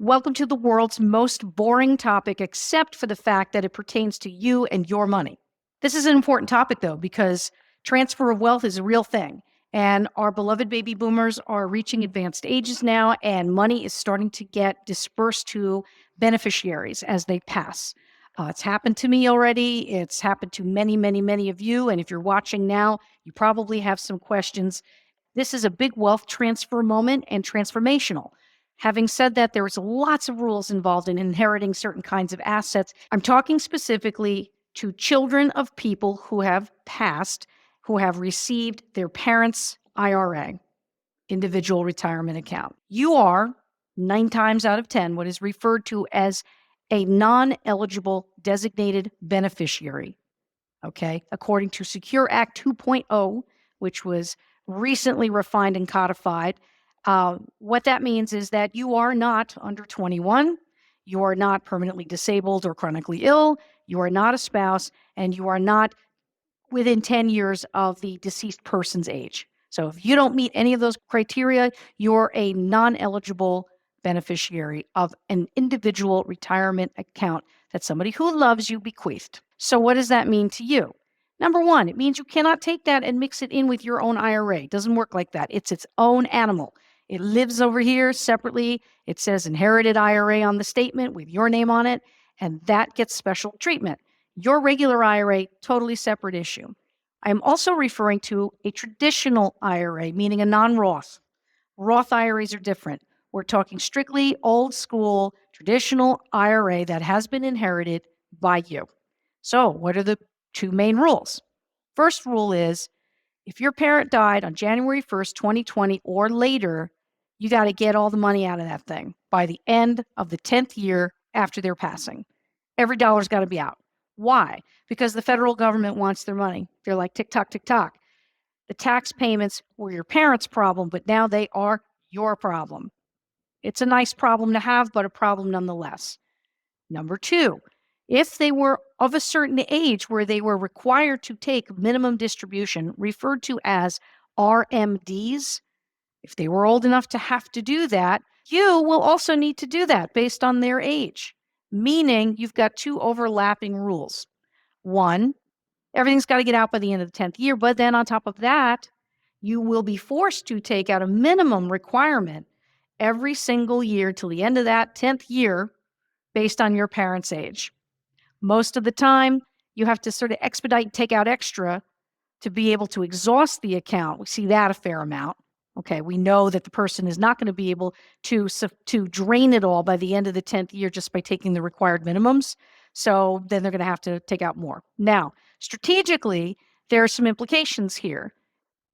Welcome to the world's most boring topic, except for the fact that it pertains to you and your money. This is an important topic, though, because transfer of wealth is a real thing. And our beloved baby boomers are reaching advanced ages now, and money is starting to get dispersed to beneficiaries as they pass. It's happened to me already. It's happened to many, many, many of you. And if you're watching now, you probably have some questions. This is a big wealth transfer moment and transformational. Having said that, there's lots of rules involved in inheriting certain kinds of assets. I'm talking specifically to children of people who have passed, who have received their parents' IRA, individual retirement account. You are 9 times out of 10 what is referred to as a non-eligible designated beneficiary. Okay, according to Secure Act 2.0, which was recently refined and codified. What that means is that you are not under 21, you are not permanently disabled or chronically ill, you are not a spouse, and you are not within 10 years of the deceased person's age. So if you don't meet any of those criteria, you're a non-eligible beneficiary of an individual retirement account that somebody who loves you bequeathed. So what does that mean to you? Number one, it means you cannot take that and mix it in with your own IRA. It doesn't work like that. It's its own animal. It lives over here separately. It says inherited IRA on the statement with your name on it, and that gets special treatment. Your regular IRA, totally separate issue. I am also referring to a traditional IRA, meaning a non-Roth. Roth IRAs are different. We're talking strictly old school, traditional IRA that has been inherited by you. So what are the 2 main rules? First rule is if your parent died on January 1st, 2020 or later, you got to get all the money out of that thing by the end of the 10th year after their passing. Every dollar's got to be out. Why? Because the federal government wants their money. They're like tick tock, tick tock. The tax payments were your parents' problem, but now they are your problem. It's a nice problem to have, but a problem nonetheless. Number 2, if they were of a certain age where they were required to take minimum distribution, referred to as RMDs, if they were old enough to have to do that, you will also need to do that based on their age, meaning you've got 2 overlapping rules. 1, everything's got to get out by the end of the 10th year, but then on top of that, you will be forced to take out a minimum requirement every single year till the end of that 10th year based on your parents' age. Most of the time, you have to sort of expedite and take out extra to be able to exhaust the account. We see that a fair amount. Okay, we know that the person is not going to be able to drain it all by the end of the 10th year just by taking the required minimums. So then they're going to have to take out more. Now, strategically, there are some implications here.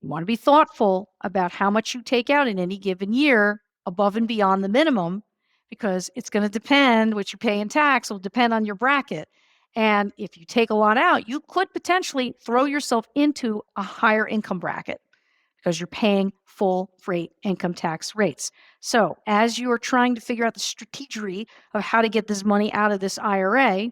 You want to be thoughtful about how much you take out in any given year above and beyond the minimum, because it's going to depend, what you pay in tax will depend on your bracket. And if you take a lot out, you could potentially throw yourself into a higher income bracket because you're paying full rate income tax rates. So as you are trying to figure out the strategy of how to get this money out of this IRA,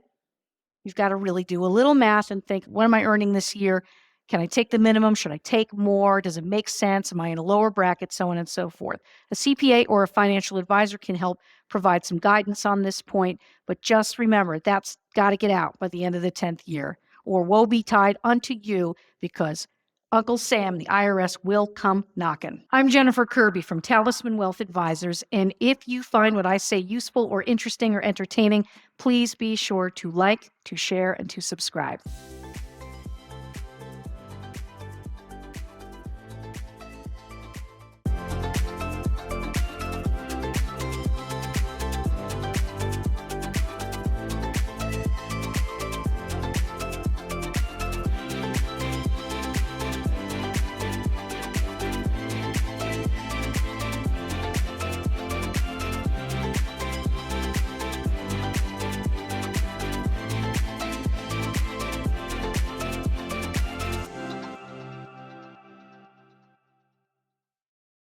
you've got to really do a little math and think, what am I earning this year? Can I take the minimum? Should I take more? Does it make sense? Am I in a lower bracket? So on and so forth. A CPA or a financial advisor can help provide some guidance on this point, but just remember, that's got to get out by the end of the 10th year, or woe betide unto you, because Uncle Sam, the IRS, will come knocking. I'm Jennifer Kirby from Talisman Wealth Advisors, and if you find what I say useful or interesting or entertaining, please be sure to like, to share, and to subscribe.